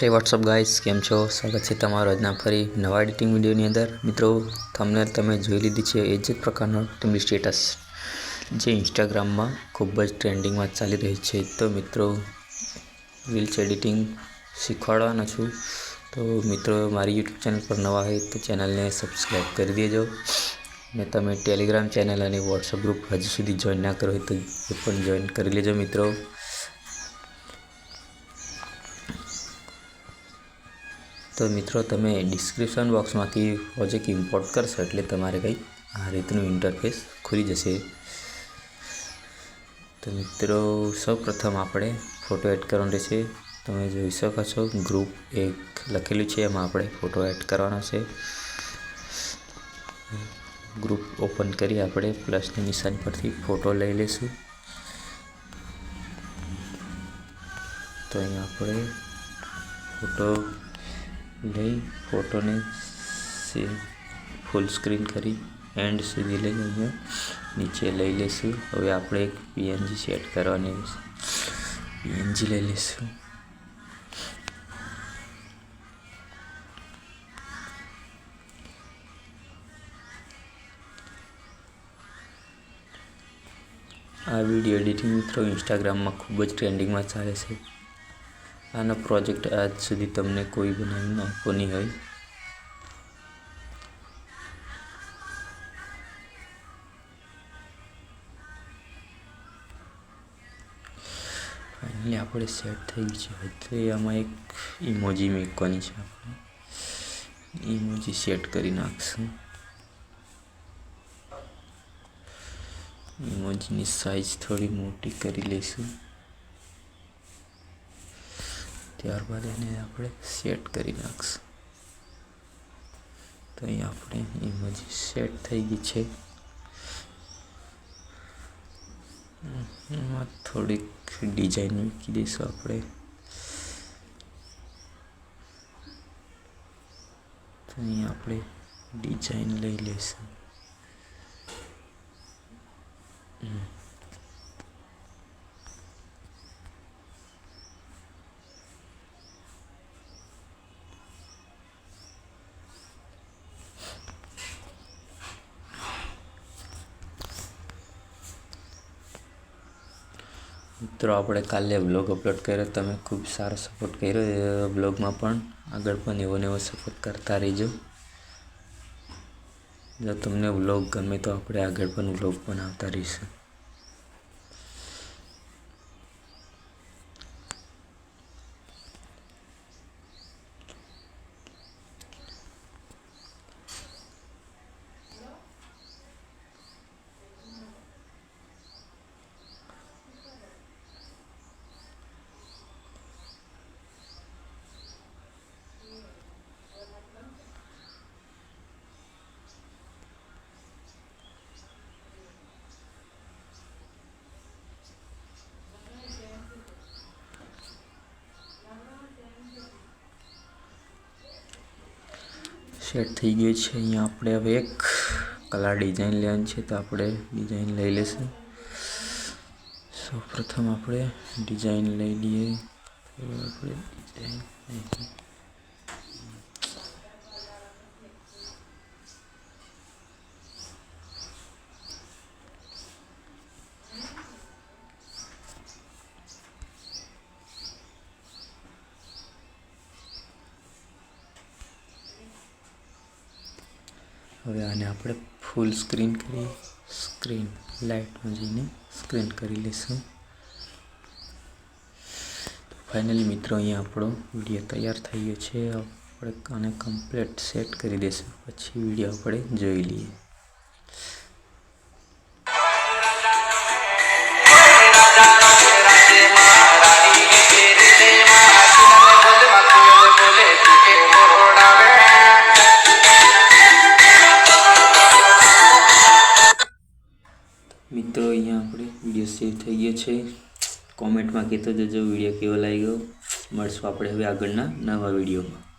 हे WhatsApp guys केम छो स्वागत है तमारो આજના ફરી નવા એડિટિંગ વિડિયોની અંદર। મિત્રો થંબનેલ તમે જોઈ લીધી છે એ જ પ્રકારનો ટીમલી સ્ટેટસ જે ઇન્સ્ટાગ્રામમાં ખૂબ જ ટ્રેન્ડિંગમાં ચાલી રહી છે। તો મિત્રો રીલ્સ એડિટિંગ શીખવાડવાનો છું। તો મિત્રો મારી યુટ્યુબ ચેનલ પર નવા હોય તો ચેનલને સબસ્ક્રાઇબ કરી દેજો ને તમે ટેલિગ્રામ ચેનલ અને વોટ્સઅપ ગ્રુપ હજુ સુધી જોઈન ના કરો હોય તો એ પણ જોઈન કરી લેજો મિત્રો। तो मित्रों तमे डिस्क्रिप्शन बॉक्स में प्रोजेक्ट इम्पोर्ट करशो एटले तमारे कई आ रीतनु इंटरफेस खुली जशे। तो मित्रों सौ प्रथम आपणे फोटो एड करवानो रहेशे। तमे जोई शको छो ग्रुप एक लखेलुं छे एमां आपणे फोटो एड करवानो छे। ग्रुप ओपन करी आपणे प्लसनी निशान परथी फोटो लई लेशुं। तो अहीं आपणे फोटो लई फोटो ने फूल स्क्रीन करी एंड सुधी लई अहींया नीचे लई लेशुं। हवे आपणे एक पीएनजी सेट करवानी छे, पीएनजी लई लेशुं। आ विडियो एडिटिंग मित्रों इंस्टाग्राम में खूब ज ट्रेंडिंग में चाले छे। आनो प्रोजेक्ट आज सुधी तमने कोई बनावी आप्यो नहीं होय। फाइनली आपणे सेट थई गई छे। तो आमां एक इमोजी मूकवानी छे, आपणे इमोजी सेट करी नाखशुं। इमोजी नी साइज थोड़ी मोटी करी लेशुं। त्यारबाद एने आपणे सेट करी नाखशुं। तो अहीं आपणे इमोजी सेट थई गई छे। एमां थोड़ीक डिजाइन मूकी दईशुं आपणे। तो अहीं आपणे डिजाइन लई लेशुं। मित्रों आपणे काले ब्लॉग अपलोड कर्यो, तमे खूब सारो सपोर्ट कर्यो। ब्लॉग में पण आगळ पण एवो ने एवो सपोर्ट करता रहीजो। जो तमने ब्लॉग गमे तो आपणे आगळ पण ब्लॉग बनावता रहीशुं। सेट थी गई है। अहीं आपणे हवे एक कलर डिजाइन लेवानी छे। तो आपणे डिजाइन लई लेशुं। सौ प्रथम आपणे डिजाइन लई लीए। तो आपणे डिजाइन हवे आने आपणे फूल स्क्रीन करी स्क्रीन लाइट में जईने स्क्रीन करी लेशुं। तो फाइनली मित्रों अहीं आपणो विडियो तैयार थई गयो छे। आपणे आने कम्प्लीट सेट करी देशुं पछी विडियो आपणे जोई लीए। मित्रों अहींया आपणे विडियो सेव थई गयो छे। कॉमेंट में कहेतो जजो विडियो केवो लाग्यो। मळशुं आपणे हवे आगळना नवा विडियो में।